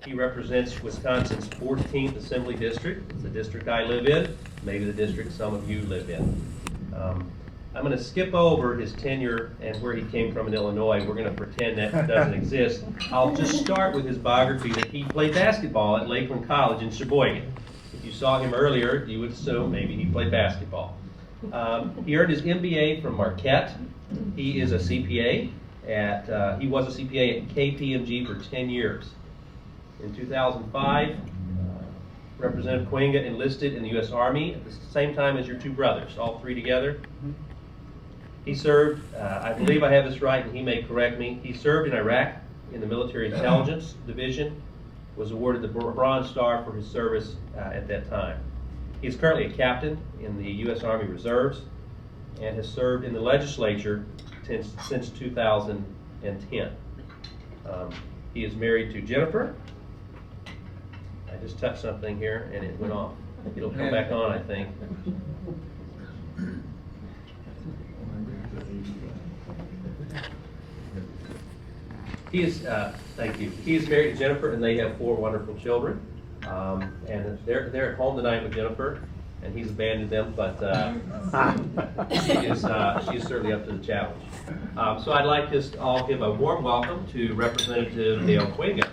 He represents Wisconsin's 14th Assembly District. It's the district I live in, maybe the district some of you live in. I'm going to skip over his tenure and where he came from in Illinois. We're going to pretend that doesn't exist. I'll just start with his biography that he played basketball at Lakeland College in Sheboygan. If you saw him earlier, you would assume maybe he played basketball. He earned his MBA from Marquette. He is a CPA he was a CPA at KPMG for 10 years. In 2005, Representative Kooyenga enlisted in the U.S. Army at the same time as your two brothers, all three together. He served, I believe I have this right and he may correct me, he served in Iraq in the Military Intelligence Division, was awarded the Bronze Star for his service at that time. He is currently a captain in the U.S. Army Reserves and has served in the legislature since 2010. He is married to Jennifer. I just touched something here and it went off. It'll come back on, I think. He is, thank you. He is married to Jennifer and they have 4 wonderful children. And they're at home tonight with Jennifer, and he's abandoned them, but she is certainly up to the challenge. So I'd like to all give a warm welcome to Representative Dale Kooyenga.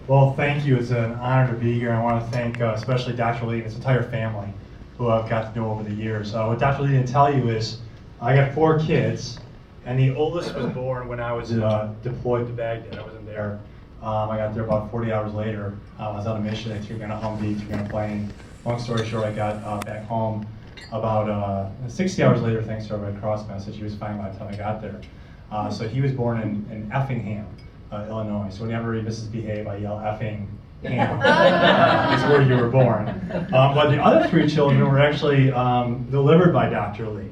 Well, thank you. It's an honor to be here. I want to thank especially Dr. Lee and his entire family who I've got to know over the years. What Dr. Lee didn't tell you is I got 4 kids, and the oldest was born when I was deployed to Baghdad. I wasn't there. I got there about 40 hours later. I was on a mission. They threw me on a Humvee, threw me on a plane. Long story short, I got back home about 60 hours later thanks to a Red Cross message. He was fine by the time I got there. So he was born in Effingham, Illinois. So whenever he misbehaves, I yell effing ham. Is where you were born. But the other 3 children were actually delivered by Dr. Lee.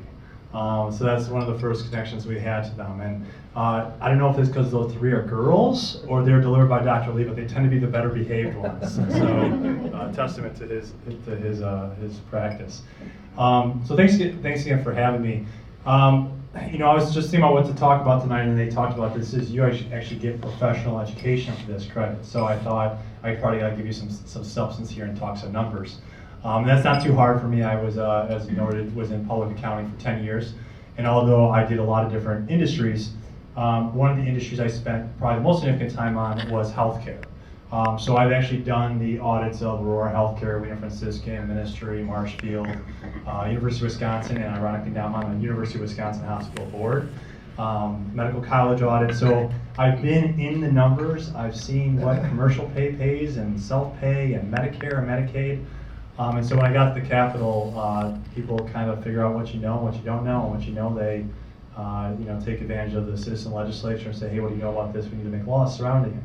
So that's one of the first connections we had to them. And I don't know if it's because those 3 are girls or they're delivered by Dr. Lee, but they tend to be the better behaved ones. So testament to his practice. So thanks again for having me. I was just thinking about what to talk about tonight, and they talked about this is you actually get professional education for this credit. So I thought I'd probably give you some substance here and talk some numbers. That's not too hard for me. I was, as you noted, was in public accounting for 10 years. And although I did a lot of different industries, one of the industries I spent probably the most significant time on was healthcare. So I've actually done the audits of Aurora Healthcare, Wiener Franciscan, Ministry, Marshfield, University of Wisconsin, and ironically now I'm on the University of Wisconsin Hospital Board, medical college audit. So I've been in the numbers. I've seen what commercial pay pays and self-pay and Medicare and Medicaid. And so when I got to the Capitol, people kind of figure out what you know and what you don't know. And what you know, they take advantage of the citizen legislature and say, hey, what do you know about this? We need to make laws surrounding it.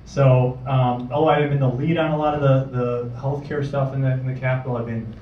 So although I've been the lead on a lot of the healthcare stuff in the Capitol, I've been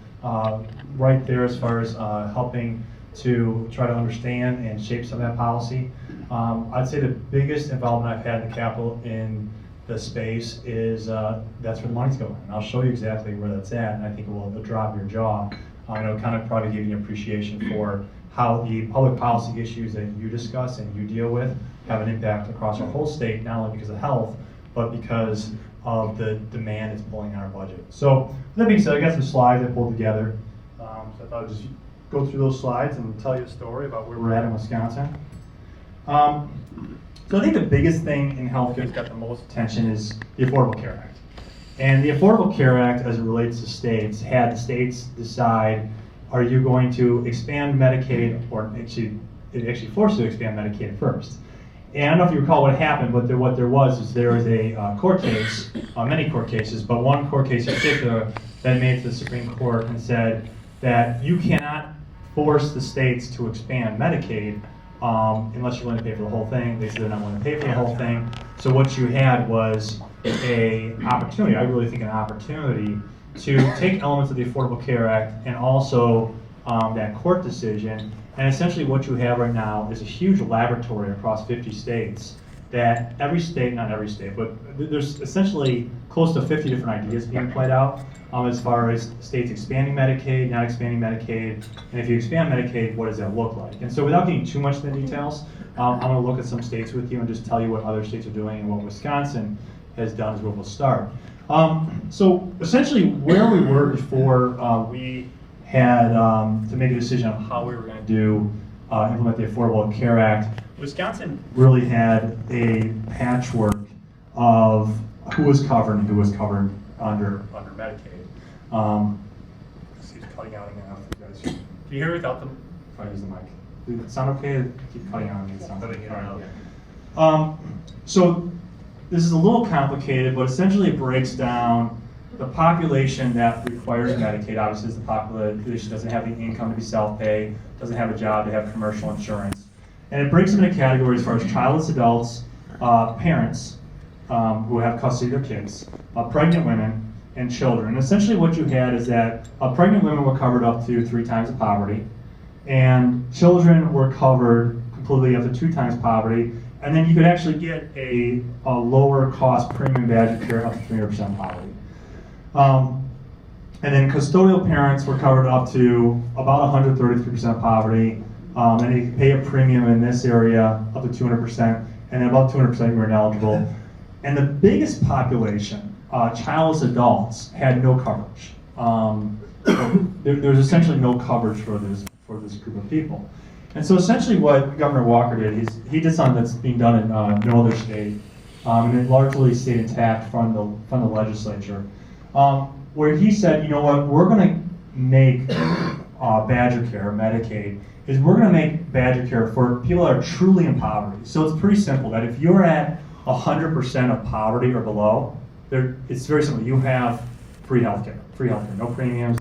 right there as far as helping to try to understand and shape some of that policy. I'd say the biggest involvement I've had in the Capitol in the space is that's where the money's going. And I'll show you exactly where that's at, and I think it will drop your jaw. It'll kind of probably give you an appreciation for how the public policy issues that you discuss and you deal with have an impact across our whole state, not only because of health, but because of the demand it's pulling on our budget. So with that being said, I got some slides I pulled together. So I thought I'd just go through those slides and tell you a story about where we're at in Wisconsin. So I think the biggest thing in healthcare that's got the most attention is the Affordable Care Act. And the Affordable Care Act, as it relates to states, had the states decide, are you going to expand Medicaid, or it actually forced you to expand Medicaid first. And I don't know if you recall what happened, but there was a court case, many court cases, but one court case in particular that made it to the Supreme Court and said that you cannot force the states to expand Medicaid unless you're willing to pay for the whole thing. They said they're not willing to pay for the whole thing. So what you had was an opportunity, I really think an opportunity, to take elements of the Affordable Care Act and also that court decision. And essentially what you have right now is a huge laboratory across 50 states that every state, not every state, but there's essentially close to 50 different ideas being played out as far as states expanding Medicaid, not expanding Medicaid, and if you expand Medicaid, what does that look like? And so without getting too much into the details, I'm going to look at some states with you and just tell you what other states are doing, and what Wisconsin has done is where we'll start. So essentially where we were before we had to make a decision on how we were going to implement the Affordable Care Act, Wisconsin really had a patchwork of who was covered and who was covered under Medicaid. Let's see, it's cutting out again. Can you hear me without them? If I use the mic. Does it sound okay? Keep cutting out. It sounds cutting out. So this is a little complicated, but essentially it breaks down the population that requires Medicaid. Obviously, is the population doesn't have the income to be self-pay, doesn't have a job to have commercial insurance. And it breaks them into categories as far as childless adults, parents who have custody of their kids, pregnant women, and children. And essentially what you had is that pregnant women were covered up to 3 times the poverty, and children were covered completely up to 2 times poverty, and then you could actually get a lower cost premium badger care up to 300% poverty. And then custodial parents were covered up to about 133% poverty, and you could pay a premium in this area up to 200%, and then above 200% you were ineligible. And the biggest population, childless adults, had no coverage. There's essentially no coverage for this group of people. And so essentially what Governor Walker did is he did something that's being done in no other state, and it largely stayed intact from the legislature, where he said, you know what, we're going to make Badger Care, Medicaid, is we're going to make Badger Care for people that are truly in poverty. So it's pretty simple, that if you're at 100% of poverty or below, it's very simple. You have free healthcare, no premiums,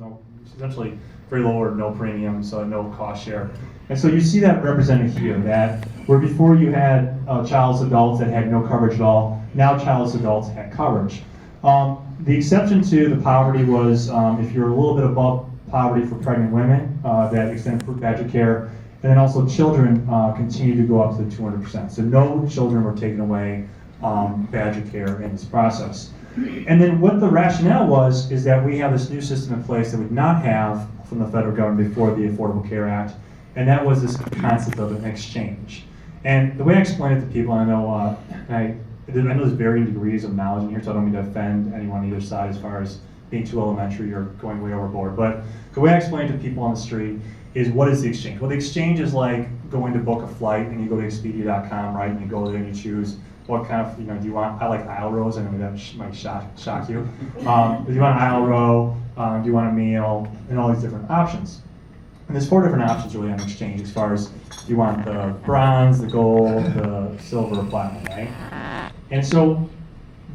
essentially very low or no premiums, so no cost share. And so you see that represented here, that where before you had childless adults that had no coverage at all, now childless adults had coverage. The exception to the poverty was if you're a little bit above poverty for pregnant women, that extended Badger Care, and then also children continue to go up to 200%. So no children were taken away Badger Care in this process. And then what the rationale was is that we have this new system in place that we did not have from the federal government before the Affordable Care Act, and that was this concept of an exchange. And the way I explain it to people, and I know there's varying degrees of knowledge in here, so I don't mean to offend anyone on either side as far as being too elementary or going way overboard, but the way I explain it to people on the street is, what is the exchange? Well, the exchange is like going to book a flight and you go to Expedia.com, right, and you go there and you choose what kind of, do you want, I like aisle rows, I know that might shock you. Do you want an aisle row, do you want a meal, and all these different options. And there's 4 different options really on exchange as far as, do you want the bronze, the gold, the silver, or platinum, right? And so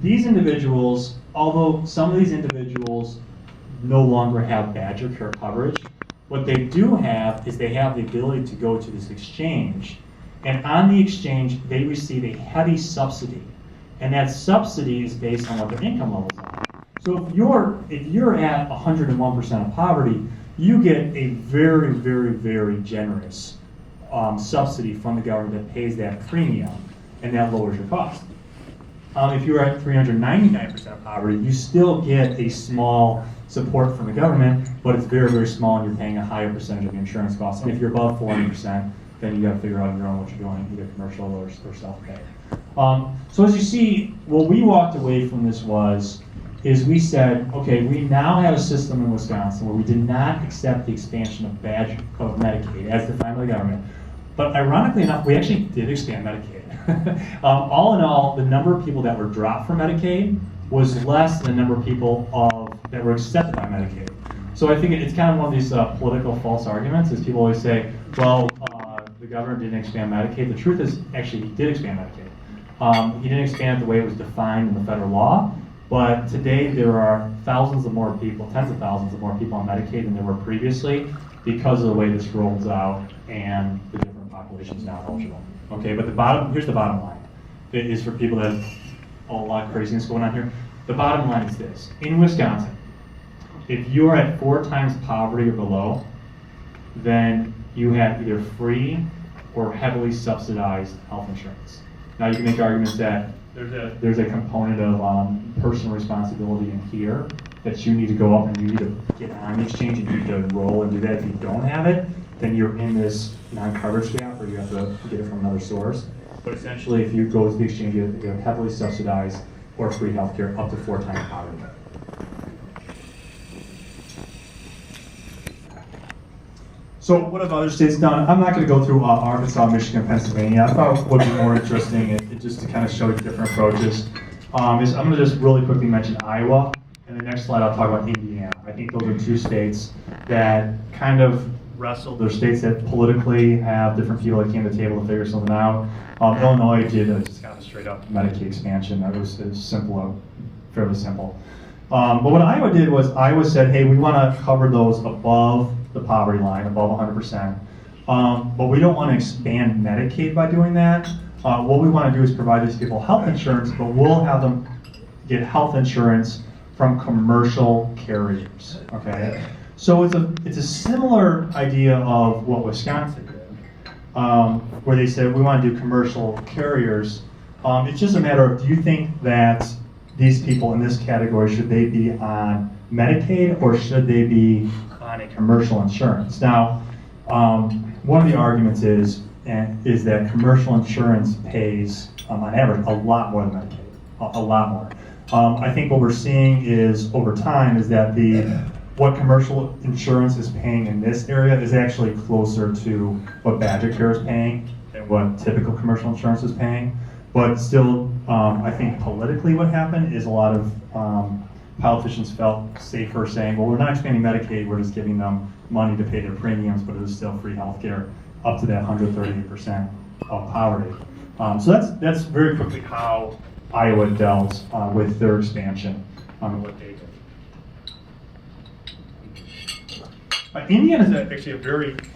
these individuals, although some of these individuals no longer have Badger Care coverage, what they do have is they have the ability to go to this exchange, and on the exchange they receive a heavy subsidy, and that subsidy is based on what their income levels are. So if you're at 101% of poverty, you get a very, very, very generous subsidy from the government that pays that premium, and that lowers your cost. If you're at 399% of poverty, you still get a small support from the government, but it's very, very small, and you're paying a higher percentage of your insurance costs. And if you're above 400%, then you got to figure out on your own what you're doing, either commercial or self-pay. So as you see, what we walked away from this is we said, okay, we now have a system in Wisconsin where we did not accept the expansion of Medicaid as defined by the government. But ironically enough, we actually did expand Medicaid. All in all, the number of people that were dropped from Medicaid was less than the number of people that were accepted by Medicaid. So I think it's kind of one of these political false arguments, is people always say, well, the governor didn't expand Medicaid. The truth is, actually, he did expand Medicaid. He didn't expand it the way it was defined in the federal law, but today there are thousands of more people, tens of thousands of more people on Medicaid than there were previously, because of the way this rolls out and the different populations now eligible. Okay, but here's the bottom line. It is for people that have a lot of craziness going on here. The bottom line is this: in Wisconsin, if you're at 4 times poverty or below, then you have either free or heavily subsidized health insurance. Now you can make arguments that there's a component of personal responsibility in here that you need to go up and you need to get on the exchange and you need to enroll and do that. If you don't have it, then you're in this non-coverage gap or you have to get it from another source. But essentially, if you go to the exchange, you're heavily subsidized or free healthcare up to 4 times poverty. So what have other states done? I'm not going to go through Arkansas, Michigan, Pennsylvania. I thought what would be more interesting, just to kind of show you different approaches, is I'm going to just really quickly mention Iowa, and the next slide I'll talk about Indiana. I think those are 2 states that kind of wrestled. They're states that politically have different people that came to the table to figure something out. Illinois did just kind of straight up Medicaid expansion. That was simple, fairly simple. But what Iowa did was Iowa said, hey, we want to cover those above the poverty line, above 100%. But we don't want to expand Medicaid by doing that. What we want to do is provide these people health insurance, but we'll have them get health insurance from commercial carriers, okay? So it's a similar idea of what Wisconsin did, where they said we want to do commercial carriers. It's just a matter of, do you think that these people in this category, should they be on Medicaid or should they be on a commercial insurance? Now, one of the arguments is that commercial insurance pays, on average, a lot more than Medicaid, a lot more. I think what we're seeing is, over time, is that what commercial insurance is paying in this area is actually closer to what Badger Care is paying than what typical commercial insurance is paying. But still, I think politically what happened is a lot of politicians felt safer saying, well, we're not expanding Medicaid, we're just giving them money to pay their premiums, but it is still free health care up to that 138% of poverty. So that's very quickly how Iowa dealt with their expansion on what they did. Indiana is actually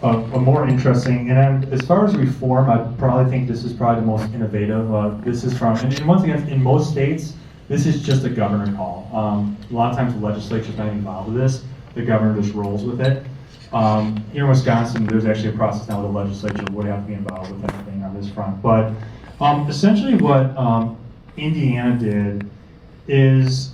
a more interesting, and then as far as reform, I probably think this is probably the most innovative. This is from, and once again, in most states, this is just a governor call. A lot of times the legislature's not involved with this. The governor just rolls with it. Here in Wisconsin, there's actually a process now where the legislature would have to be involved with anything on this front. But essentially what Indiana did is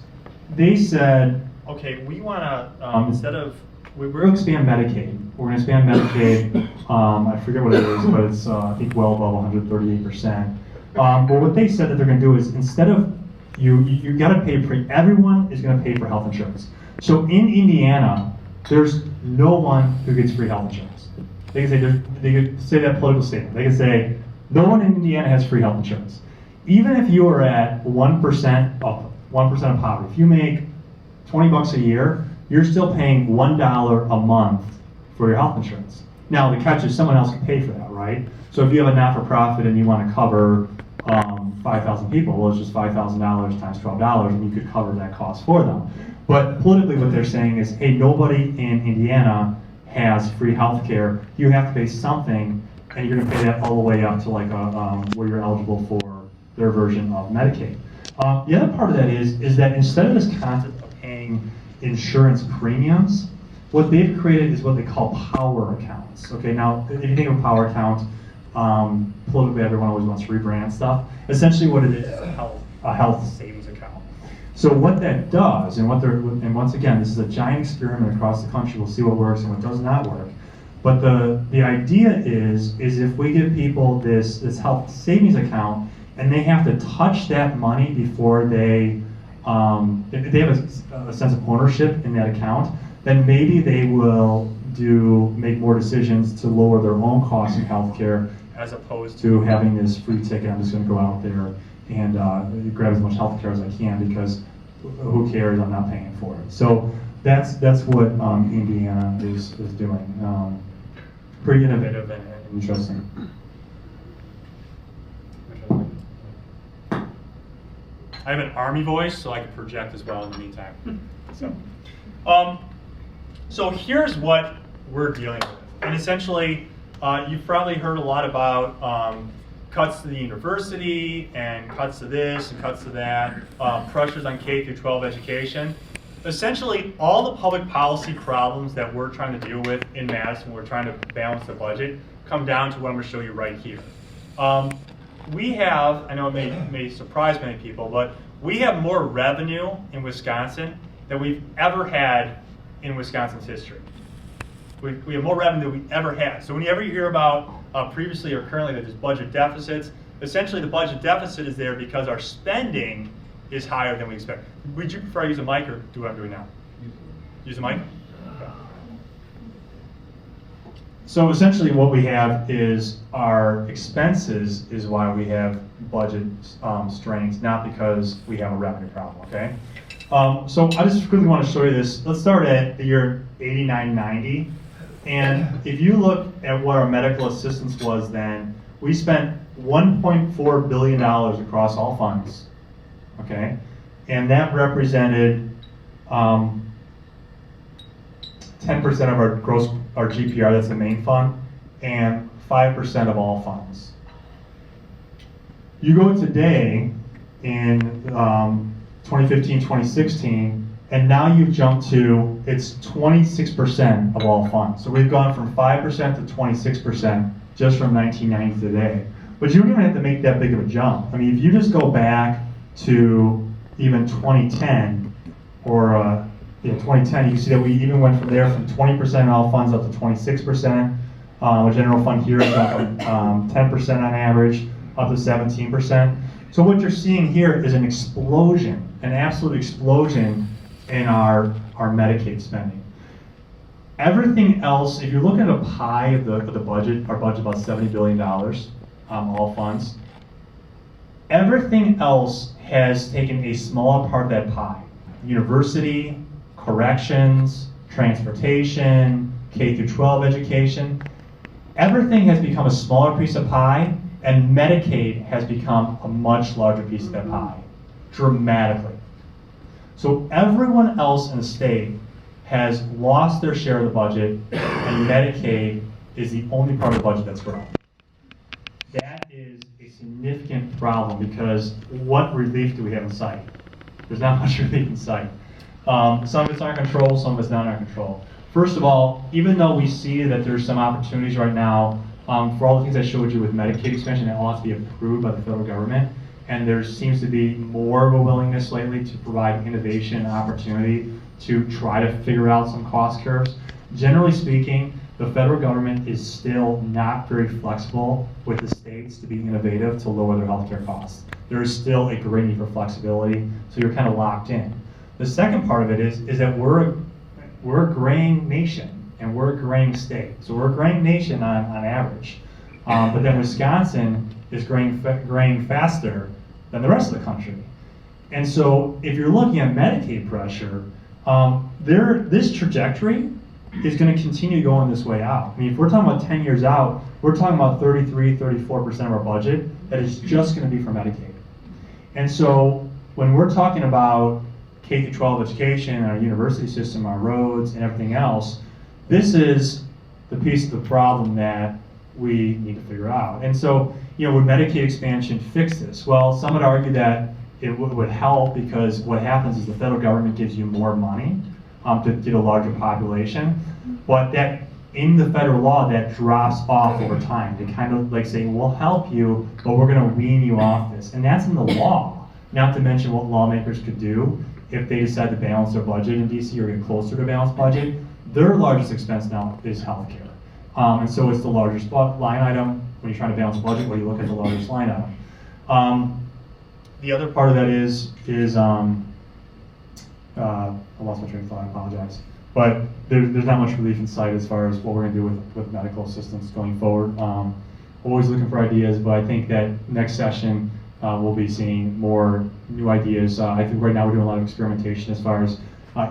they said, okay, we want to, instead of, we're going to expand Medicaid. We're going to expand Medicaid, I forget what it is, but it's I think well above 138%. But what they said that they're going to do is, instead of, you got to pay for, everyone is going to pay for health insurance. So in Indiana, there's no one who gets free health insurance. They could say that political statement. They could say, no one in Indiana has free health insurance. Even if you are at 1% of poverty, if you make $20 a year, you're still paying $1 a month for your health insurance. Now, the catch is someone else can pay for that, right? So if you have a not-for-profit and you want to cover 5,000 people, well, it's just $5,000 times $12, and you could cover that cost for them. But politically, what they're saying is, hey, nobody in Indiana has free health care. You have to pay something, and you're going to pay that all the way up to like where you're eligible for their version of Medicaid. The other part of that is that instead of this concept of paying insurance premiums, what they've created is what they call power accounts. Okay, now if you think of a power account, politically everyone always wants to rebrand stuff. Essentially what it is a health savings account. So what that does, and once again, this is a giant experiment across the country. We'll see what works and what does not work. But the idea is if we give people this health savings account, and they have to touch that money before they if they have a sense of ownership in that account, then maybe they will make more decisions to lower their own costs in healthcare, as opposed to having this free ticket. I'm just going to go out there and grab as much healthcare as I can because who cares? I'm not paying for it. So that's what Indiana is doing. Pretty innovative and interesting. I have an Army voice, so I can project as well in the meantime. So here's what we're dealing with. And essentially, you've probably heard a lot about cuts to the university, and cuts to this, and cuts to that, pressures on K through 12 education. Essentially, all the public policy problems that we're trying to deal with in Madison, we're trying to balance the budget, come down to what I'm going to show you right here. we have, I know it may surprise many people, but we have more revenue in Wisconsin than we've ever had in Wisconsin's history. We have more revenue than we ever had. So whenever you hear about previously or currently that there's budget deficits, essentially the budget deficit is there because our spending is higher than we expect. Would you prefer I use a mic or do what I'm doing now? Use a mic? Okay. So essentially what we have is our expenses is why we have budget strains, not because we have a revenue problem, okay? So I just quickly want to show you this. Let's start at the year 89-90. And if you look at what our medical assistance was then, we spent $1.4 billion across all funds, okay? And that represented 10% of our GPR, that's the main fund, and 5% of all funds. You go today in 2015, 2016, and now you've jumped to, it's 26% of all funds. So we've gone from 5% to 26% just from 1990 to today. But you don't even have to make that big of a jump. I mean, if you just go back to even 2010, or 2010, you can see that we even went from there from 20% of all funds up to 26%. The general fund here is up from 10% on average, up to 17%. So what you're seeing here is an explosion, an absolute explosion in our Medicaid spending. Everything else, if you're looking at a pie of the budget, our budget about $70 billion, all funds, everything else has taken a smaller part of that pie. University, corrections, transportation, K through 12 education, everything has become a smaller piece of pie, and Medicaid has become a much larger piece of that pie, dramatically. So everyone else in the state has lost their share of the budget, and Medicaid is the only part of the budget that's grown. That is a significant problem because what relief do we have in sight? There's not much relief in sight. Some of it's under control, some of it's not under control. First of all, even though we see that there's some opportunities right now for all the things I showed you with Medicaid expansion that ought to be approved by the federal government, and there seems to be more of a willingness lately to provide innovation and opportunity to try to figure out some cost curves. Generally speaking, the federal government is still not very flexible with the states to be innovative to lower their healthcare costs. There is still a great need for flexibility, so you're kind of locked in. The second part of it is that we're a graying nation and we're a graying state. So we're a graying nation on average, but then Wisconsin is graying faster than the rest of the country. And so if you're looking at Medicaid pressure, this trajectory is going to continue going this way out. I mean, if we're talking about 10 years out, we're talking about 33-34% of our budget that is just going to be for Medicaid. And so when we're talking about K through 12 education, our university system, our roads, and everything else, this is the piece of the problem that we need to figure out. And so, would Medicaid expansion fix this? Well, some would argue that it would help because what happens is the federal government gives you more money to get a larger population, but that in the federal law that drops off over time. They kind of like say, we'll help you, but we're going to wean you off this. And that's in the law, not to mention what lawmakers could do if they decide to balance their budget in DC or get closer to a balanced budget. Their largest expense now is healthcare. And so it's the largest line item. When you're trying to balance a budget, what do you look at the largest line item? The other part of that is I lost my train of thought, I apologize. But there's not much relief in sight as far as what we're going to do with medical assistance going forward. Always looking for ideas, but I think that next session we'll be seeing more new ideas. I think right now we're doing a lot of experimentation as far as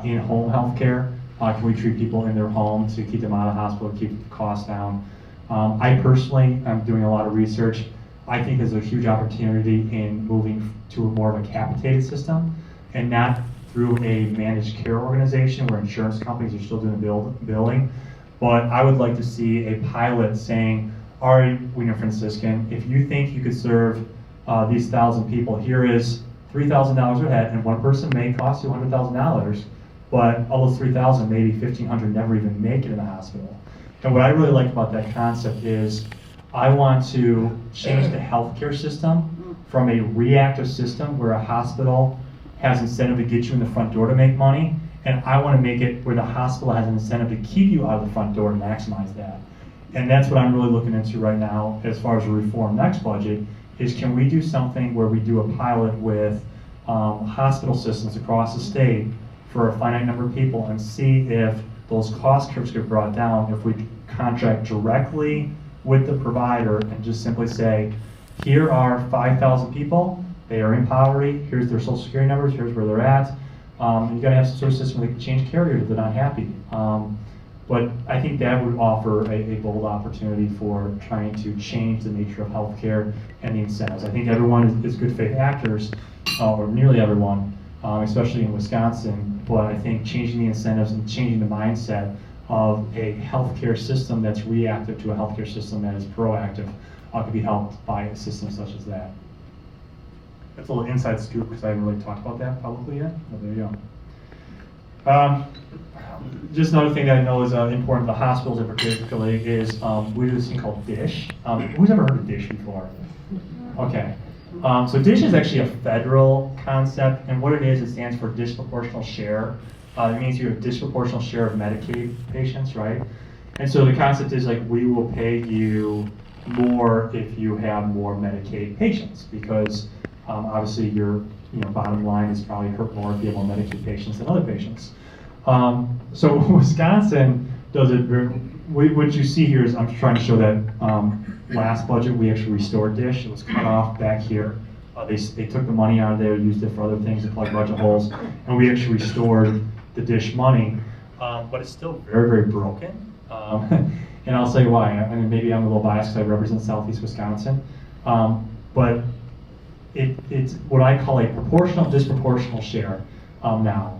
in-home healthcare. Can we treat people in their home to keep them out of the hospital, keep the costs down? I personally am doing a lot of research. I think there's a huge opportunity in moving to more of a capitated system and not through a managed care organization where insurance companies are still doing the billing. But I would like to see a pilot saying, all right, Wiener Franciscan, if you think you could serve these 1,000 people, here is $3,000 a head, and one person may cost you $100,000, but of those 3,000, maybe 1,500 never even make it in the hospital. And what I really like about that concept is I want to change the healthcare system from a reactive system where a hospital has incentive to get you in the front door to make money, and I want to make it where the hospital has an incentive to keep you out of the front door and maximize that. And that's what I'm really looking into right now as far as a reform next budget, is can we do something where we do a pilot with hospital systems across the state for a finite number of people and see if those cost curves get brought down if we contract directly with the provider and just simply say, here are 5,000 people, they are in poverty, here's their social security numbers, here's where they're at. And you gotta have some sort of system that can change carriers if they're not happy. But I think that would offer a bold opportunity for trying to change the nature of healthcare and the incentives. I think everyone is good faith actors, or nearly everyone, especially in Wisconsin, but I think changing the incentives and changing the mindset of a healthcare system that's reactive to a healthcare system that is proactive could be helped by a system such as that. That's a little inside scoop because I haven't really talked about that publicly yet, but there you go. Just another thing that I know is important to the hospitals in particular is we do this thing called DISH. Who's ever heard of DISH before? Okay. So DISH is actually a federal concept, and what it is, it stands for disproportional share. It means you have a disproportional share of Medicaid patients, right? And so the concept is like we will pay you more if you have more Medicaid patients, because obviously your bottom line is probably hurt more if you have more Medicaid patients than other patients. So Wisconsin does it what you see here is I'm trying to show that last budget we actually restored DISH. It was cut off back here. They took the money out of there, used it for other things to plug budget holes, and we actually restored the DISH money. But it's still very, very broken. And I'll say why. I mean, maybe I'm a little biased because I represent Southeast Wisconsin. But it's what I call a disproportional share now.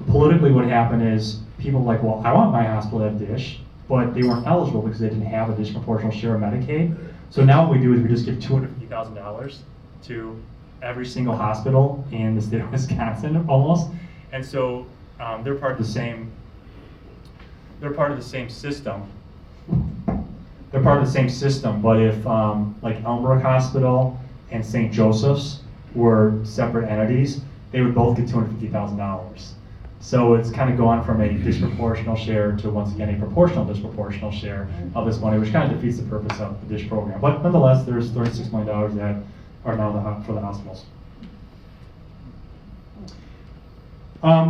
Politically, what happened is people were like, well, I want my hospital to have DISH, but they weren't eligible because they didn't have a disproportional share of Medicaid. So now what we do is we just give $250,000 to every single hospital in the state of Wisconsin, almost. And so they're part of the same. They're part of the same system. They're part of the same system, but if like Elmbrook Hospital and St. Joseph's were separate entities, they would both get $250,000. So it's kind of gone from a disproportional share to, once again, a proportional disproportional share of this money, which kind of defeats the purpose of the DISH program. But nonetheless, there's $36 million that are now for the hospitals.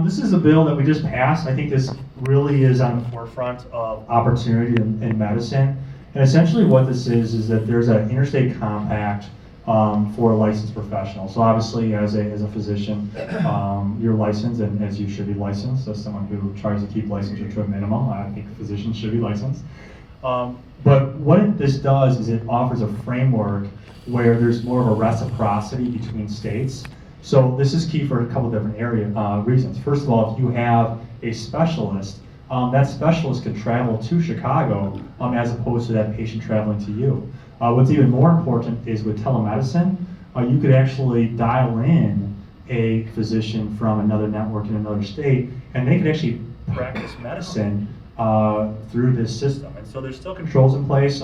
This is a bill that we just passed. I think this really is on the forefront of opportunity in medicine. And essentially what this is that there's an Interstate Compact for licensed professionals. So obviously as a physician, you're licensed, and as you should be licensed, as someone who tries to keep licensure to a minimum, I think physicians should be licensed. But what this does is it offers a framework where there's more of a reciprocity between states. So this is key for a couple different reasons. First of all, if you have a specialist, that specialist could travel to Chicago as opposed to that patient traveling to you. What's even more important is with telemedicine, you could actually dial in a physician from another network in another state, and they could actually practice medicine through this system. And so there's still controls in place.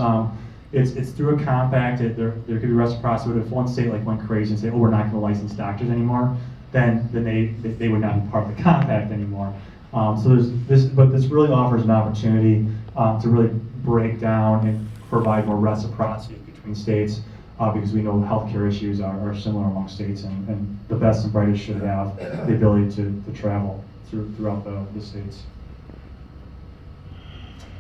It's through a compact. There could be reciprocity. But if one state like went crazy and said, "Oh, we're not going to license doctors anymore," then they would not be part of the compact anymore. So there's this, but this really offers an opportunity to really break down and provide more reciprocity between states, because we know healthcare issues are similar among states, and the best and brightest should have the ability to travel throughout the states.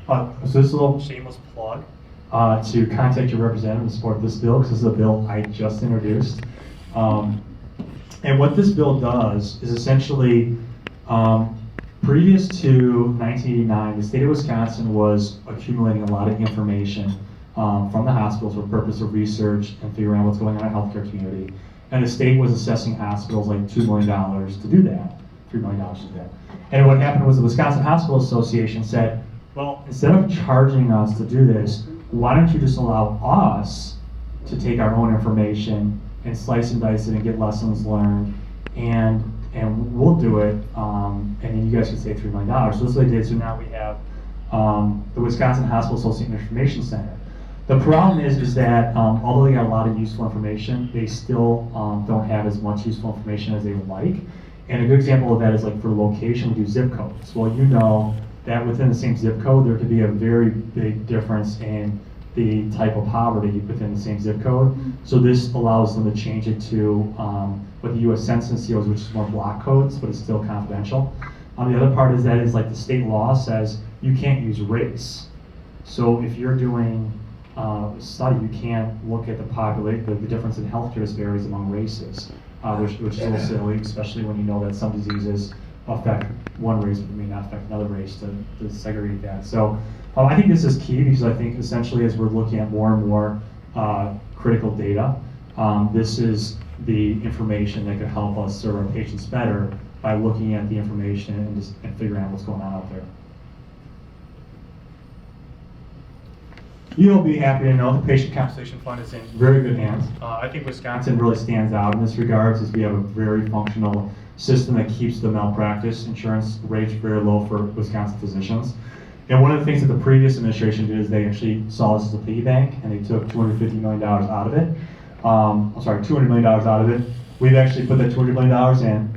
So this is a little shameless plug to contact your representative to support this bill, because this is a bill I just introduced. And what this bill does is essentially, previous to 1989, the state of Wisconsin was accumulating a lot of information from the hospitals for the purpose of research and figuring out what's going on in the healthcare community. And the state was assessing hospitals like $2 million to do that, $3 million to do that. And what happened was the Wisconsin Hospital Association said, well, instead of charging us to do this, why don't you just allow us to take our own information and slice and dice it and get lessons learned, and we'll do it, and then you guys can save $3 million. So this is what they did. So now we have the Wisconsin Hospital Association Information Center. The problem is that although they got a lot of useful information, they still don't have as much useful information as they would like. And a good example of that is like for location, we do zip codes. Well, you know that within the same zip code, there could be a very big difference in the type of poverty within the same zip code. So this allows them to change it to what the U.S. Census seals, which is more block codes, but it's still confidential. The other part is that is like the state law says you can't use race. So if you're doing a study, you can't look at the difference in healthcare disparities among races, which is a little silly, especially when you know that some diseases affect one race but may not affect another race to segregate that. So I think this is key because I think essentially as we're looking at more and more critical data, this is the information that could help us serve our patients better by looking at the information and figuring out what's going on out there. You'll be happy to know the Patient Compensation Fund is in very good hands. I think Wisconsin really stands out in this regard, as we have a very functional system that keeps the malpractice insurance rates very low for Wisconsin physicians. And one of the things that the previous administration did is they actually saw this as a piggy bank, and they took $250 million out of it. $200 million out of it. We've actually put that $200 million in.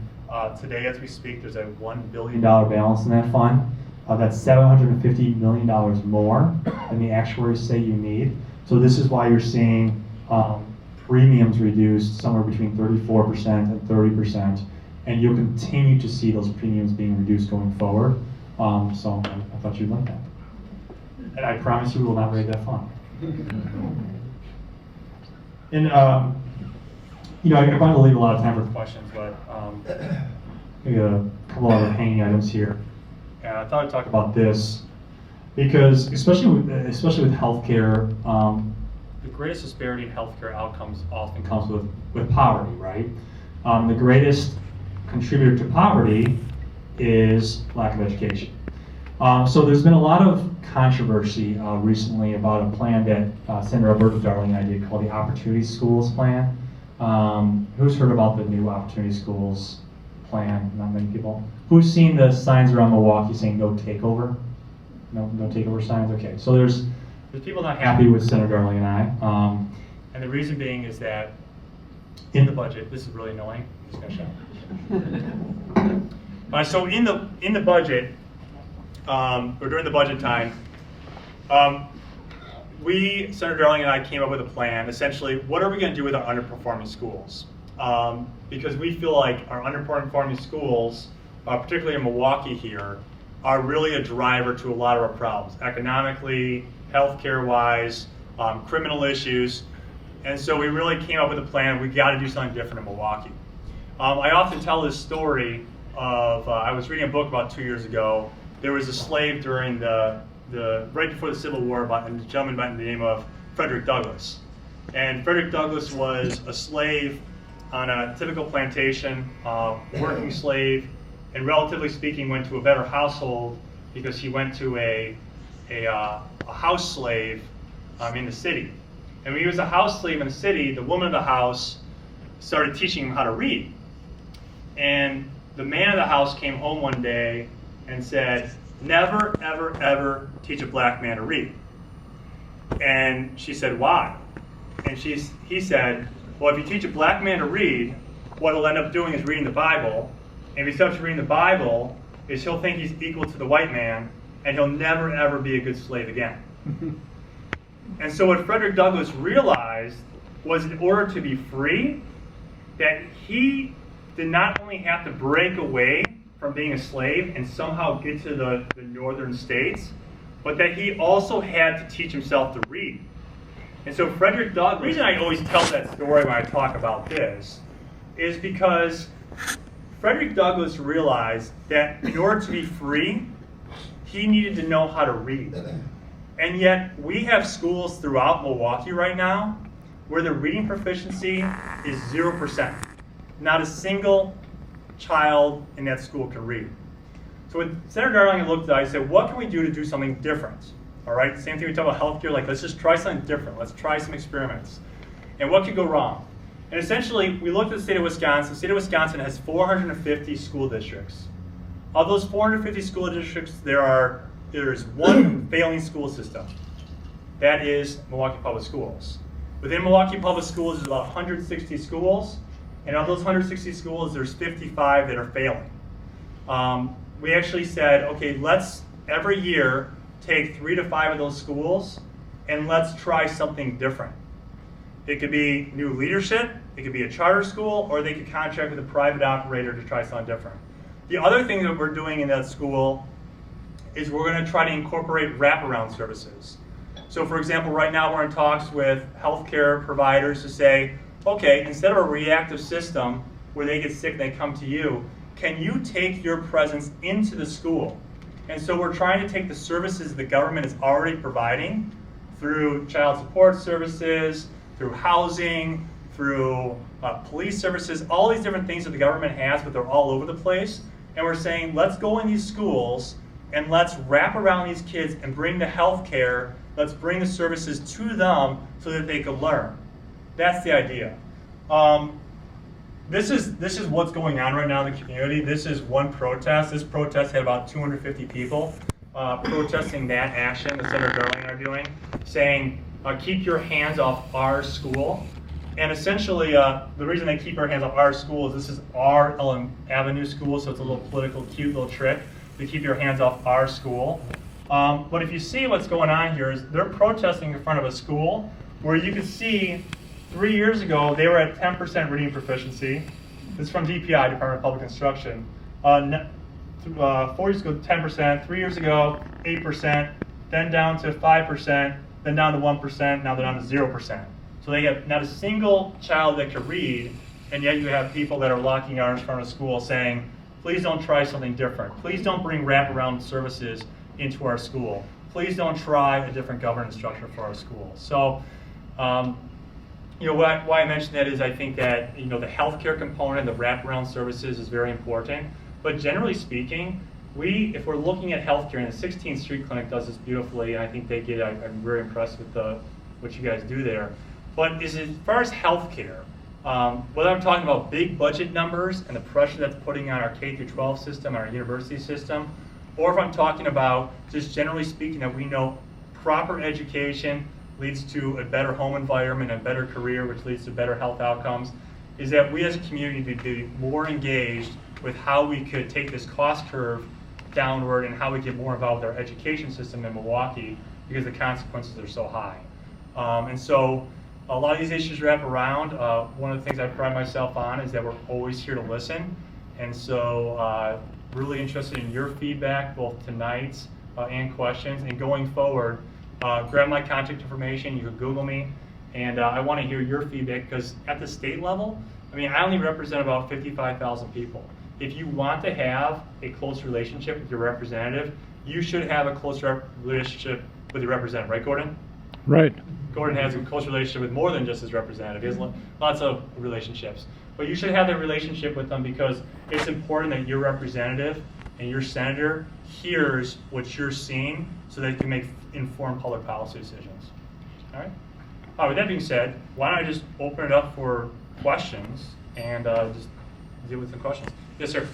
Today, as we speak, there's a $1 billion balance in that fund. That's $750 million more than the actuaries say you need. So this is why you're seeing premiums reduced somewhere between 34% and 30%, and you'll continue to see those premiums being reduced going forward. So I thought you'd like that. And I promise you we will not raid that fund. And I want to leave a lot of time for questions, but I got a couple other hanging items here. And I thought I'd talk about this because, especially with healthcare, the greatest disparity in healthcare outcomes often comes with poverty, right? The greatest contributor to poverty is lack of education. So there's been a lot of controversy recently about a plan that Senator Alberta Darling and I did called the Opportunity Schools Plan. Who's heard about the new Opportunity Schools plan? Not many people. Who's seen the signs around Milwaukee saying no takeover? No takeover signs? Okay, so there's people not happy with Senator Darling and I. And the reason being is that in the budget, this is really annoying, I'm just gonna show. So in the budget, or during the budget time, Senator Darling and I came up with a plan. Essentially, what are we going to do with our underperforming schools? Because we feel like our underperforming schools, particularly in Milwaukee here, are really a driver to a lot of our problems, economically, healthcare-wise, criminal issues. And so we really came up with a plan. We got to do something different in Milwaukee. I often tell this story of, I was reading a book about 2 years ago. There was a slave during right before the Civil War, a gentleman by the name of Frederick Douglass. And Frederick Douglass was a slave on a typical plantation, working slave, and relatively speaking went to a better household because he went to a house slave in the city. And when he was a house slave in the city, the woman of the house started teaching him how to read. And the man of the house came home one day and said, "Never, ever, ever teach a black man to read." And she said, "Why?" And he said, "Well, if you teach a black man to read, what he'll end up doing is reading the Bible. And if he starts reading the Bible, he'll think he's equal to the white man, and he'll never, ever be a good slave again." And so what Frederick Douglass realized was, in order to be free, that he did not only have to break away from being a slave and somehow get to the northern states, but that he also had to teach himself to read. And so Frederick Douglass, the reason I always tell that story when I talk about this is because Frederick Douglass realized that in order to be free, he needed to know how to read. And yet we have schools throughout Milwaukee right now where the reading proficiency is 0%. Not a single child in that school can read. So when Senator Darling looked at it, I said, what can we do to do something different? All right, same thing we talk about healthcare, like let's just try something different. Let's try some experiments. And what could go wrong? And essentially, we looked at the state of Wisconsin. The state of Wisconsin has 450 school districts. Of those 450 school districts, there is one failing school system. That is Milwaukee Public Schools. Within Milwaukee Public Schools, there's about 160 schools, and of those 160 schools, there's 55 that are failing. We actually said, okay, let's every year take 3 to 5 of those schools and let's try something different. It could be new leadership, it could be a charter school, or they could contract with a private operator to try something different. The other thing that we're doing in that school is we're going to try to incorporate wraparound services. So for example, right now we're in talks with healthcare providers to say, okay, instead of a reactive system where they get sick and they come to you, can you take your presence into the school? And so we're trying to take the services the government is already providing through child support services, through housing, through police services, all these different things that the government has, but they're all over the place. And we're saying, let's go in these schools and let's wrap around these kids and bring the health care, let's bring the services to them so that they can learn. That's the idea. This is what's going on right now in the community. This is one protest. This protest had about 250 people protesting that action that Senator Darling are doing, saying, keep your hands off our school. And essentially, the reason they keep our hands off our school is this is our Ellen Avenue school, so it's a little political, cute little trick to keep your hands off our school. But if you see what's going on here is they're protesting in front of a school where you could see 3 years ago, they were at 10% reading proficiency. This is from DPI, Department of Public Instruction. 4 years ago, 10%. 3 years ago, 8%. Then down to 5%. Then down to 1%. Now they're down to 0%. So they have not a single child that can read, and yet you have people that are locking arms in front of school saying, please don't try something different. Please don't bring wraparound services into our school. Please don't try a different governance structure for our school. So, why I mention that is I think that the healthcare component, the wraparound services is very important. But generally speaking, if we're looking at healthcare, and the 16th Street Clinic does this beautifully, and I think I'm very impressed with what you guys do there. But as far as healthcare, whether I'm talking about big budget numbers and the pressure that's putting on our K-12 system, our university system, or if I'm talking about just generally speaking that we know proper education leads to a better home environment, a better career, which leads to better health outcomes, is that we as a community need to be more engaged with how we could take this cost curve downward and how we get more involved with our education system in Milwaukee because the consequences are so high. And so a lot of these issues wrap around. One of the things I pride myself on is that we're always here to listen. And so really interested in your feedback, both tonight and questions. And going forward, grab my contact information. You can Google me. And I want to hear your feedback because at the state level, I only represent about 55,000 people. If you want to have a close relationship with your representative, you should have a close relationship with your representative, right, Gordon? Right. Gordon has a close relationship with more than just his representative. He has lots of relationships. But you should have that relationship with them because it's important that your representative and your senator hears what you're seeing so they can make informed public policy decisions. All right? With that being said, why don't I just open it up for questions and just deal with the questions. Yes, sir.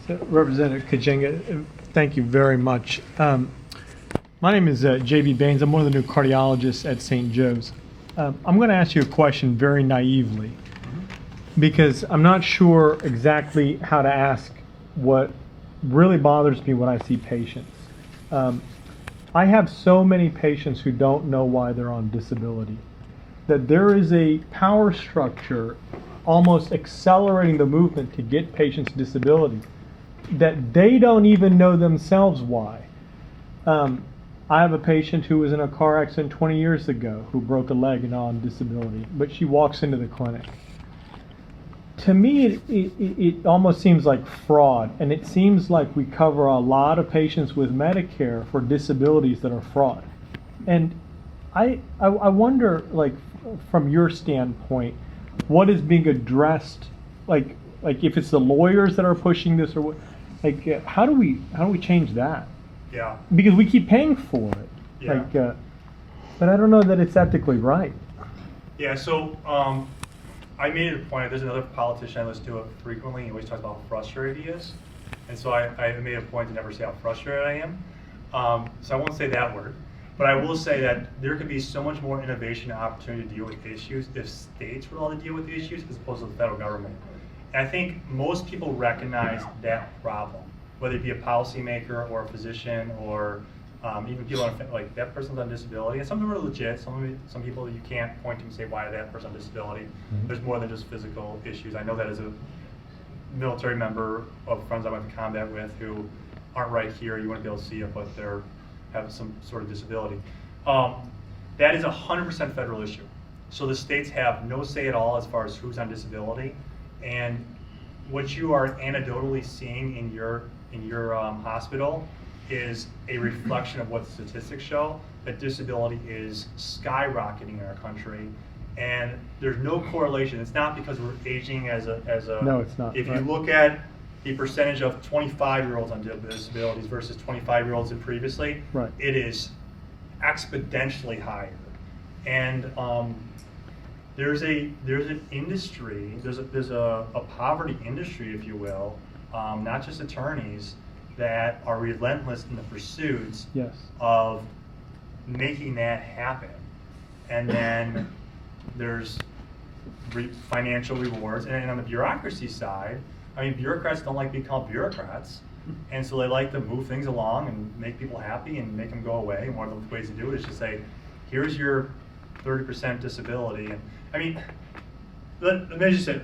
So, Representative Kooyenga, thank you very much. My name is J.B. Baines. I'm one of the new cardiologists at St. Joe's. I'm going to ask you a question very naively because I'm not sure exactly how to ask what really bothers me when I see patients. I have so many patients who don't know why they're on disability, that there is a power structure almost accelerating the movement to get patients disability, that they don't even know themselves why. I have a patient who was in a car accident 20 years ago who broke a leg and on disability, but she walks into the clinic. To me, it almost seems like fraud, and it seems like we cover a lot of patients with Medicare for disabilities that are fraud. And I wonder, like, from your standpoint, what is being addressed? Like if it's the lawyers that are pushing this, or what? Like, how do we change that? Yeah. Because we keep paying for it. Yeah. But I don't know that it's ethically right. Yeah. So I made it a point. There's another politician I listen to frequently. He always talks about how frustrated he is, and so I made a point to never say how frustrated I am. So I won't say that word. But I will say that there could be so much more innovation and opportunity to deal with issues if states were allowed to deal with the issues as opposed to the federal government. And I think most people recognize that problem, whether it be a policymaker or a physician or even people on, like, that person's on disability. And some of them are legit. Some people you can't point to and say, why is that person on disability? There's more than just physical issues. I know that as a military member of friends I went to combat with who aren't right here, you wouldn't be able to see it, but they're have some sort of disability. That is 100% federal issue. So the states have no say at all as far as who's on disability. And what you are anecdotally seeing in your hospital is a reflection of what the statistics show, that disability is skyrocketing in our country. And there's no correlation. It's not because we're aging as a No, it's not. If right. you look at the percentage of 25-year-olds on disabilities versus 25-year-olds previously, Right. it is exponentially higher. And there's an industry, there's a poverty industry, if you will, not just attorneys, that are relentless in the pursuits Yes. of making that happen. And then there's financial rewards. And on the bureaucracy side, I mean, bureaucrats don't like being called bureaucrats. And so they like to move things along and make people happy and make them go away. And one of the ways to do it is just say, here's your 30% disability. And I mean, let me just say,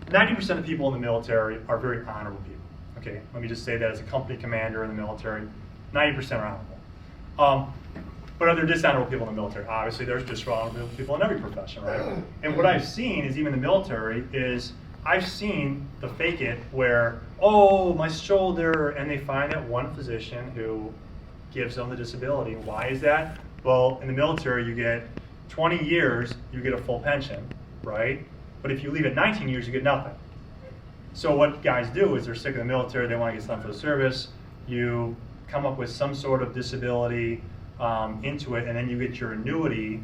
90% of people in the military are very honorable people. Okay, let me just say that as a company commander in the military, 90% are honorable. But are there dishonorable people in the military? Obviously, there's dishonorable people in every profession, right? And what I've seen is, even in the military, is I've seen the fake it where, oh, my shoulder, and they find that one physician who gives them the disability. Why is that? Well, in the military, you get 20 years, you get a full pension, right? But if you leave at 19 years, you get nothing. So what guys do is they're sick of the military, they want to get something for the service, you come up with some sort of disability into it, and then you get your annuity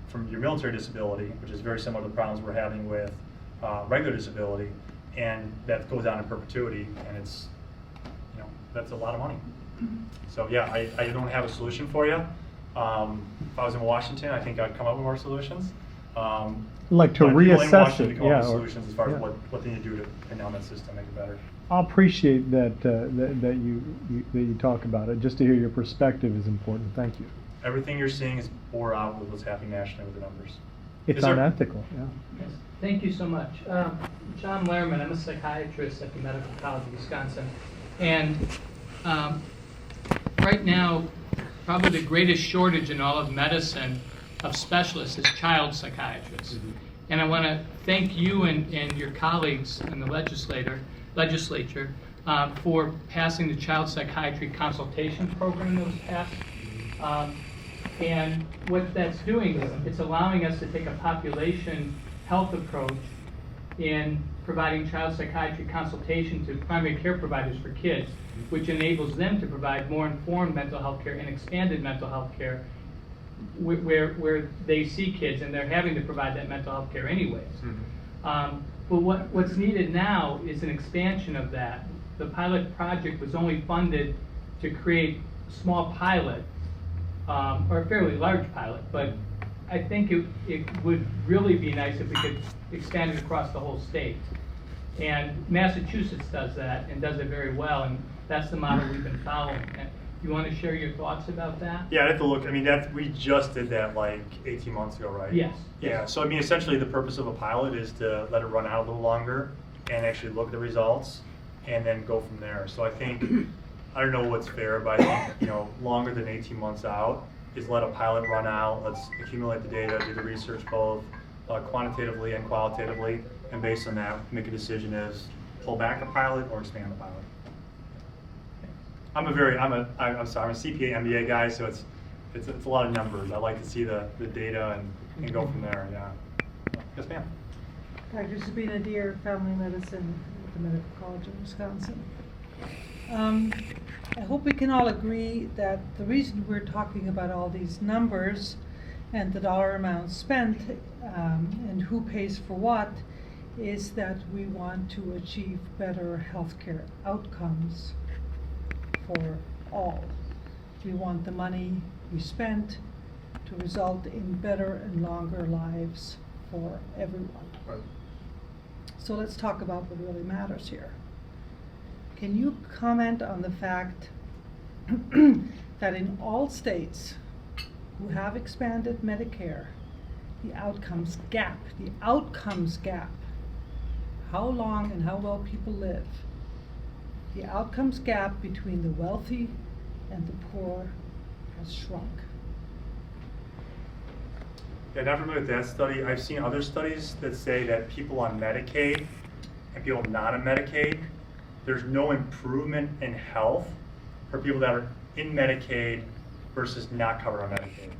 from your military disability, which is very similar to the problems we're having with regular disability, and that goes on in perpetuity, and it's, that's a lot of money. So yeah, I don't have a solution for you. If I was in Washington, I think I'd come up with more solutions. Like to but people in reassess Washington it, come up yeah. with or- solutions as far yeah. as what they need to do to pin down that system, make it better. I appreciate that that you talk about it. Just to hear your perspective is important. Thank you. Everything you're seeing is bore out with what's happening nationally with the numbers. It's Is there- unethical. Yeah. Yes, thank you so much. John Lehrman, I'm a psychiatrist at the Medical College of Wisconsin. And right now, probably the greatest shortage in all of medicine of specialists is child psychiatrists. Mm-hmm. And I want to thank you and your colleagues in the legislature for passing the child psychiatry consultation program that was passed. And what that's doing is it's allowing us to take a population health approach in providing child psychiatry consultation to primary care providers for kids, which enables them to provide more informed mental health care and expanded mental health care where they see kids and they're having to provide that mental health care anyways. But what's needed now is an expansion of that. The pilot project was only funded to create a small pilot, or a fairly large pilot, but I think it would really be nice if we could expand it across the whole state. And Massachusetts does that and does it very well, and that's the model we've been following. And you want to share your thoughts about that? Yeah, I'd have to look. I mean, we just did that like 18 months ago, right? Yes. Yeah, so I mean, essentially the purpose of a pilot is to let it run out a little longer and actually look at the results and then go from there. So I think, I don't know what's fair, but I think, longer than 18 months out is let a pilot run out. Let's accumulate the data, do the research both quantitatively and qualitatively, and based on that, make a decision as pull back the pilot or expand the pilot. I'm a CPA MBA guy, so it's a lot of numbers. I like to see the data and go from there. Yeah. Yes, ma'am. Dr. Sabina Deer, Family Medicine at the Medical College of Wisconsin. I hope we can all agree that the reason we're talking about all these numbers and the dollar amounts spent and who pays for what is that we want to achieve better healthcare outcomes for all. We want the money we spend to result in better and longer lives for everyone. Right. So let's talk about what really matters here. Can you comment on the fact that in all states who have expanded Medicare, the outcomes gap, how long and how well people live, the outcomes gap between the wealthy and the poor has shrunk? Yeah, not familiar with that study. I've seen other studies that say that people on Medicaid and people not on Medicaid, there's no improvement in health for people that are in Medicaid versus not covered on Medicaid.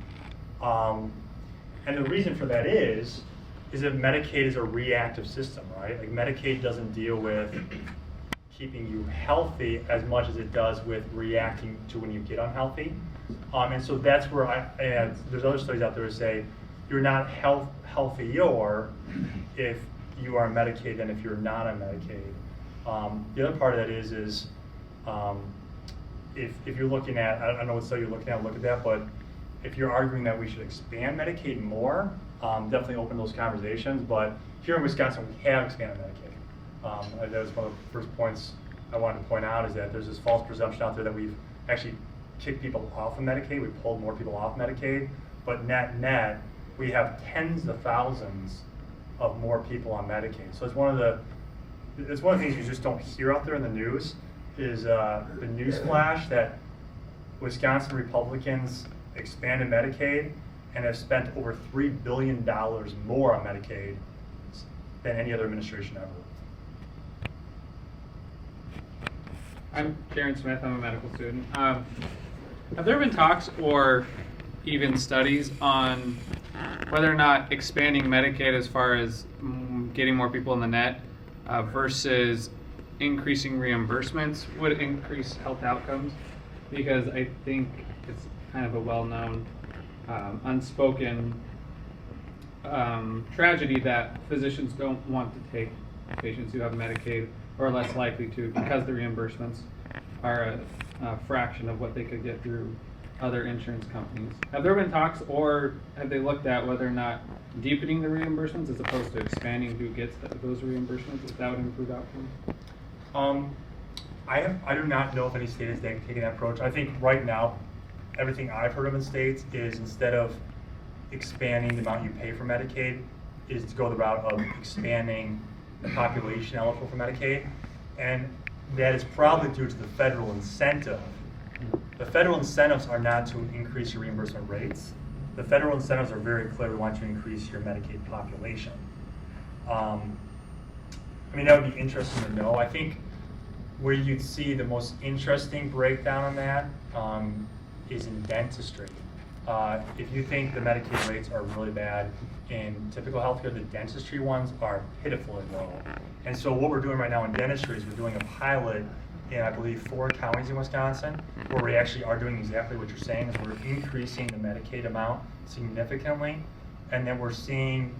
And the reason for that is that Medicaid is a reactive system, right? Like Medicaid doesn't deal with keeping you healthy as much as it does with reacting to when you get unhealthy. And so that's where there's other studies out there that say you're not healthier if you are on Medicaid than if you're not on Medicaid. The other part of that is if you're looking at, I don't know what study you're looking at, look at that, but if you're arguing that we should expand Medicaid more, definitely open those conversations. But here in Wisconsin, we have expanded Medicaid. That was one of the first points I wanted to point out, is that there's this false presumption out there that we've actually kicked people off of Medicaid. We pulled more people off Medicaid, but net, we have tens of thousands of more people on Medicaid. So it's one of the things you just don't hear out there in the news is the news flash that Wisconsin Republicans expanded Medicaid and have spent over $3 billion more on Medicaid than any other administration ever. I'm Karen Smith, I'm a medical student. Have there been talks or even studies on whether or not expanding Medicaid as far as getting more people in the net versus increasing reimbursements would increase health outcomes? Because I think it's kind of a well-known, unspoken tragedy that physicians don't want to take patients who have Medicaid, or are less likely to, because the reimbursements are a fraction of what they could get through other insurance companies. Have there been talks, or have they looked at whether or not deepening the reimbursements as opposed to expanding who gets those reimbursements, if that would improve outcomes? I do not know if any state is taking that approach. I think right now, everything I've heard of in states is instead of expanding the amount you pay for Medicaid, is to go the route of expanding the population eligible for Medicaid. And that is probably due to the federal incentive. The federal incentives are not to increase your reimbursement rates. The federal incentives are very clear. We want you to increase your Medicaid population. I mean, that would be interesting to know. I think where you'd see the most interesting breakdown on that is in dentistry. If you think the Medicaid rates are really bad in typical healthcare, the dentistry ones are pitifully low. And so what we're doing right now in dentistry is we're doing a pilot in, I believe, 4 counties in Wisconsin, where we actually are doing exactly what you're saying, is we're increasing the Medicaid amount significantly, and then we're seeing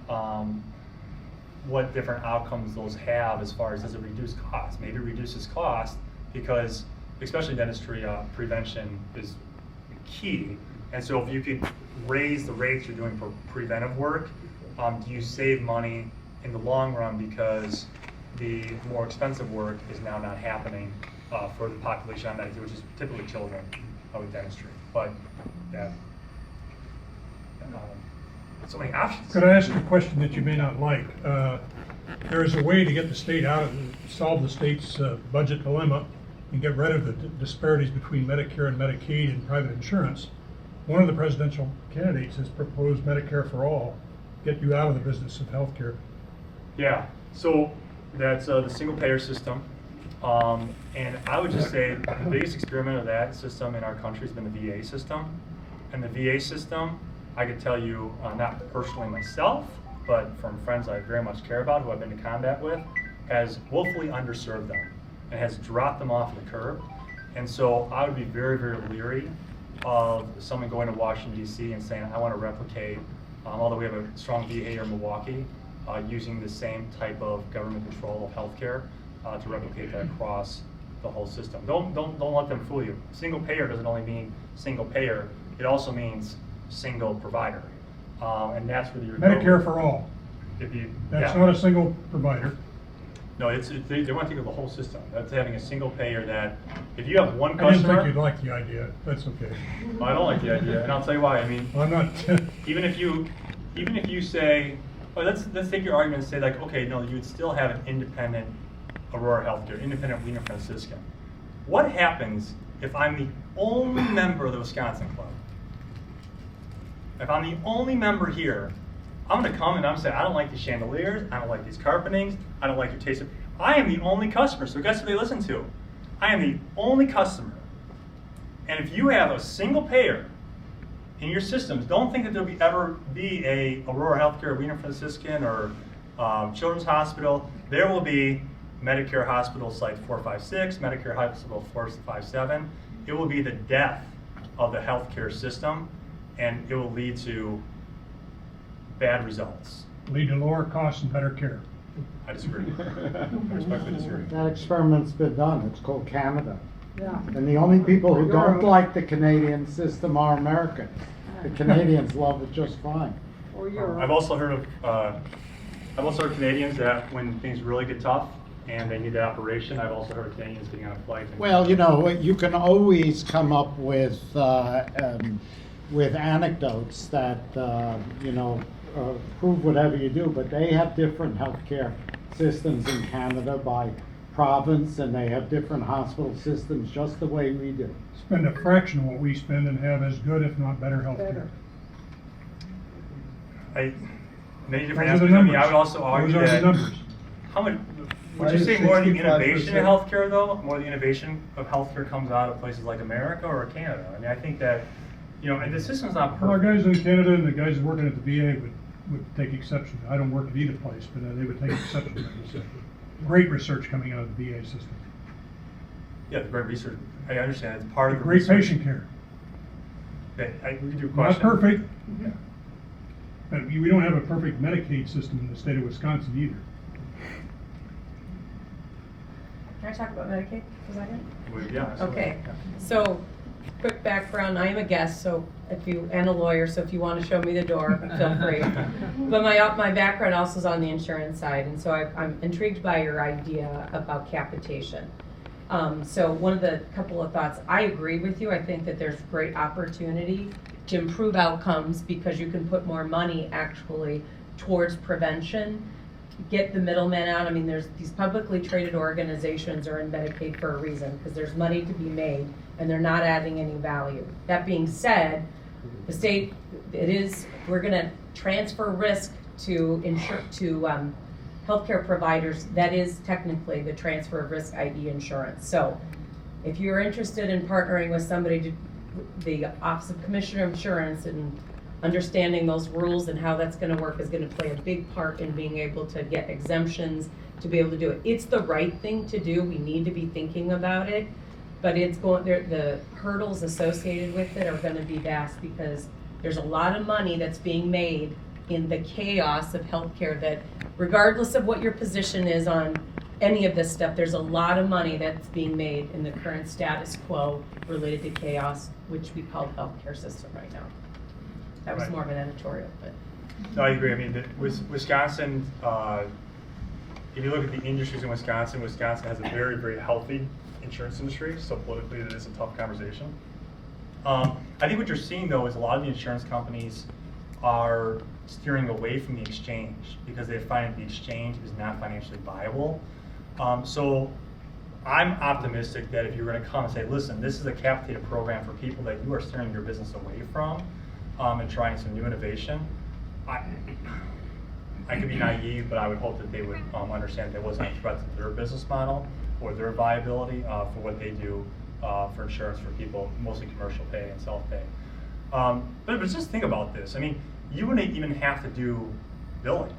what different outcomes those have as far as does it reduce costs. Maybe it reduces cost because, especially dentistry, prevention is key. And so if you could raise the rates you're doing for preventive work, do you save money in the long run because the more expensive work is now not happening for the population on Medicaid, which is typically children with dentistry. But yeah, so many options. Could I ask you a question that you may not like? There is a way to get the state out of, solve the state's budget dilemma and get rid of the disparities between Medicare and Medicaid and private insurance. One of the presidential candidates has proposed Medicare for all, get you out of the business of healthcare. Yeah, so that's the single payer system. And I would just say the biggest experiment of that system in our country has been the VA system. And the VA system, I could tell you, not personally myself, but from friends I very much care about who I've been to combat with, has woefully underserved them and has dropped them off the curb. And so I would be very, very leery of someone going to Washington, D.C. and saying, I want to replicate, although we have a strong VA here in Milwaukee, using the same type of government control of healthcare to replicate that across the whole system. Don't let them fool you. Single payer doesn't only mean single payer. it also means single provider. And that's where you're. Medicare for all. If you, That's yeah. not a single provider. No, they want to think of the whole system. That's having a single payer that, if you have one I didn't customer. think you'd like the idea. That's okay. I don't like the idea, and I'll tell you why. I mean, Well, I'm not, even if you say, well, let's take your argument and say like, okay, no, you'd still have an independent Aurora Healthcare, independent Wiener Franciscan. What happens if I'm the only member of the Wisconsin Club? If I'm the only member here, I'm gonna come and I'm gonna say, I don't like these chandeliers, I don't like these carpenings, I don't like your taste of, I am the only customer, so guess who they listen to? I am the only customer. And if you have a single payer in your systems, don't think that there'll ever be a Aurora Healthcare, Wiener Franciscan, or Children's Hospital. There will be Medicare Hospital Site 456, Medicare Hospital 457. It will be the death of the healthcare system, and it will lead to bad results. lead to lower costs and better care. I disagree. I respectfully disagree. That experiment's been done, it's called Canada. Yeah. And the only people who don't Europe. like the Canadian system are Americans. The Canadians love it just fine. Or Europe. I've also heard of Canadians that when things really get tough and they need the operation, I've also heard of Canadians getting on a flight. And Well, you know, you can always come up with anecdotes that, prove whatever you do, but they have different healthcare systems in Canada by province, and they have different hospital systems just the way we do. Spend a fraction of what we spend and have as good, if not better, health care. Many different Those are aspects. the I mean, numbers. I would also argue Those are the that numbers. how much would Why you is say more of the 65% innovation in healthcare though? More of the innovation of healthcare comes out of places like America or Canada. I mean, I think that and the system's not Well, our perfect. guys in Canada and the guys working at the VA would take exception. I don't work at either place, but they would take exception to this. Great research coming out of the VA system. Yeah, the great research. I understand it's part of the Great research. patient care. We do Not question. perfect. But we don't have a perfect Medicaid system in the state of Wisconsin either. Can I talk about Medicaid for a second? Yeah. Okay, so, quick background, I am a guest, and a lawyer, so if you want to show me the door, feel free. But my background also is on the insurance side, and so I'm intrigued by your idea about capitation. So one of the couple of thoughts, I agree with you, I think that there's great opportunity to improve outcomes because you can put more money actually towards prevention, get the middleman out. I mean, there's these publicly traded organizations are in Medicaid for a reason because there's money to be made and they're not adding any value. That being said, the state, we're gonna transfer risk to healthcare providers. That is technically the transfer of risk, i.e. insurance. So if you're interested in partnering with somebody, the Office of Commissioner of Insurance, and understanding those rules and how that's gonna work is gonna play a big part in being able to get exemptions, to be able to do it. It's the right thing to do, we need to be thinking about it, but the hurdles associated with it are gonna be vast because there's a lot of money that's being made in the chaos of healthcare that regardless of what your position is on any of this stuff, there's a lot of money that's being made in the current status quo related to chaos, which we call the healthcare system right now. That was Right. more of an editorial, but. No, I agree. I mean, Wisconsin, if you look at the industries in Wisconsin, Wisconsin has a very, very healthy insurance industry, so politically it is a tough conversation. I think what you're seeing though is a lot of the insurance companies are steering away from the exchange because they find the exchange is not financially viable. So I'm optimistic that if you're going to come and say, listen, this is a capitated program for people that you are steering your business away from and trying some new innovation, I could be naive, but I would hope that they would understand that wasn't a threat to their business model or their viability for what they do for insurance for people, mostly commercial pay and self-pay. But just think about this. I mean, you wouldn't even have to do billing.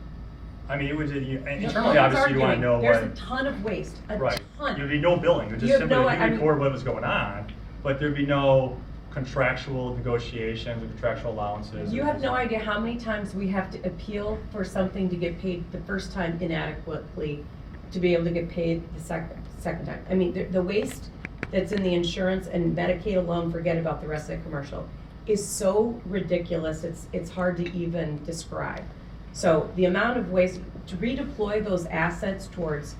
I mean, it would internally, obviously, you want to know There's what. a ton of waste, a Right. ton. There'd be no billing. It would just You have simply no- I mean- record what was going on, but there'd be no contractual negotiations or contractual allowances. You have no idea how many times we have to appeal for something to get paid the first time inadequately to be able to get paid the second time. I mean, the waste that's in the insurance and Medicaid alone, forget about the rest of the commercial, is so ridiculous, it's hard to even describe. So the amount of ways to redeploy those assets towards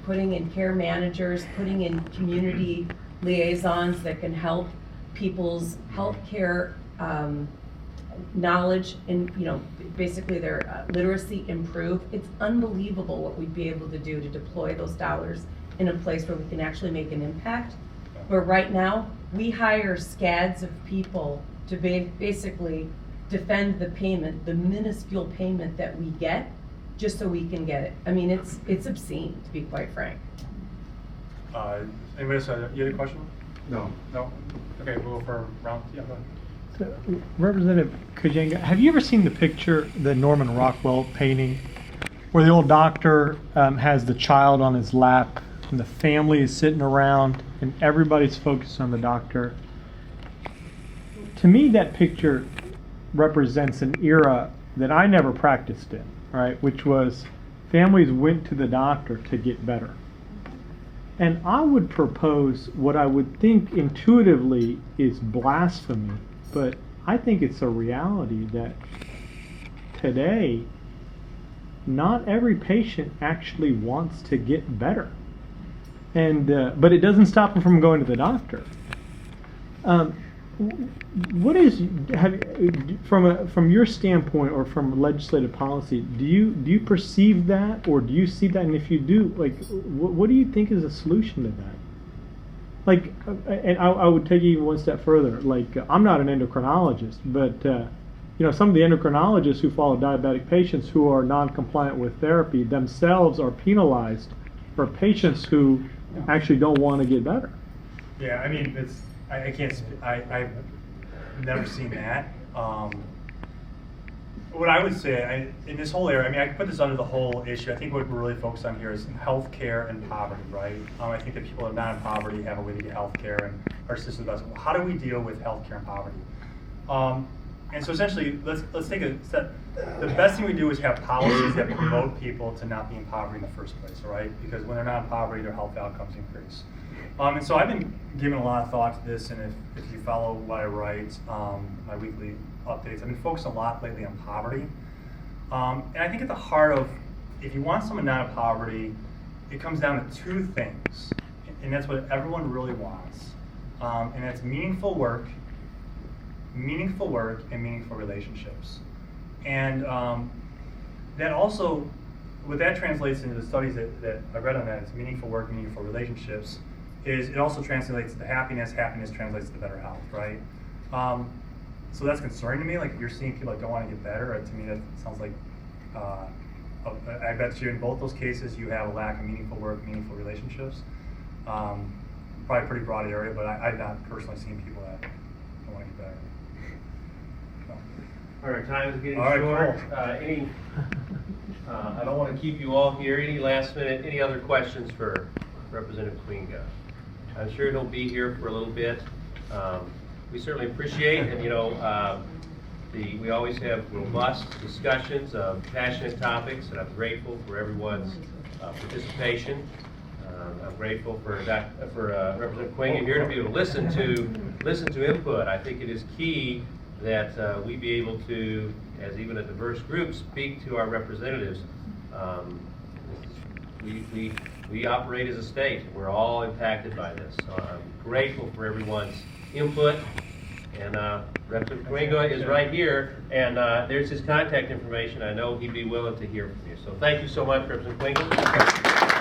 putting in care managers, putting in community liaisons that can help people's healthcare knowledge and, you know, basically their literacy improve. It's unbelievable what we'd be able to do to deploy those dollars in a place where we can actually make an impact. Where right now, we hire scads of people to basically defend the payment, the minuscule payment that we get, just so we can get it. I mean, it's obscene, to be quite frank. Anybody else, you had a question? No. No? Okay, we'll go for round, yeah, go ahead. So, Representative Kooyenga, have you ever seen the picture, the Norman Rockwell painting, where the old doctor has the child on his lap and the family is sitting around and everybody's focused on the doctor? To me, that picture represents an era that I never practiced in, right? Which was families went to the doctor to get better. And I would propose what I would think intuitively is blasphemy, but I think it's a reality that today, not every patient actually wants to get better. And but it doesn't stop them from going to the doctor. What is, from your standpoint or from legislative policy, do you perceive that, or do you see that? And if you do, like, what do you think is a solution to that? Like, and I would take you even one step further. Like, I'm not an endocrinologist, but you know, some of the endocrinologists who follow diabetic patients who are non-compliant with therapy themselves are penalized for patients who actually don't want to get better. Yeah, I mean, it's, I can't, I've never seen that. What I would say, in this whole area, I mean, I could put this under the whole issue. I think what we're really focused on here is healthcare and poverty, right? I think that people that are not in poverty have a way to get healthcare, and our system does. How do we deal with healthcare and poverty? And so essentially, let's take a step. The best thing we do is have policies that promote people to not be in poverty in the first place, right? Because when they're not in poverty, their health outcomes increase. And so I've been giving a lot of thought to this, and if you follow what I write, my weekly updates, I've been focused a lot lately on poverty. And I think at the heart of, if you want someone not in poverty, it comes down to two things, and that's what everyone really wants. And that's meaningful work and meaningful relationships. And that also, what that translates into the studies that I read on that, is meaningful work, meaningful relationships, is it also translates to happiness. Happiness translates to better health, right? So that's concerning to me. Like, if you're seeing people that don't want to get better, to me that sounds like, I bet you in both those cases you have a lack of meaningful work, meaningful relationships. Probably a pretty broad area, but I've not personally seen people that don't want to get better. All right, time is getting All right, short. cool. I don't want to keep you all here. Any last minute, any other questions for Representative Kooyenga? I'm sure he'll be here for a little bit. We certainly appreciate, and you know, we always have robust discussions of passionate topics, and I'm grateful for everyone's participation. I'm grateful for Representative Kooyenga here to be able to listen to input. I think it is key that we be able to, as even a diverse group, speak to our representatives. We operate as a state. We're all impacted by this. So I'm grateful for everyone's input. And Representative Kooyenga is right here, and there's his contact information. I know he'd be willing to hear from you. So thank you so much, Representative Kooyenga.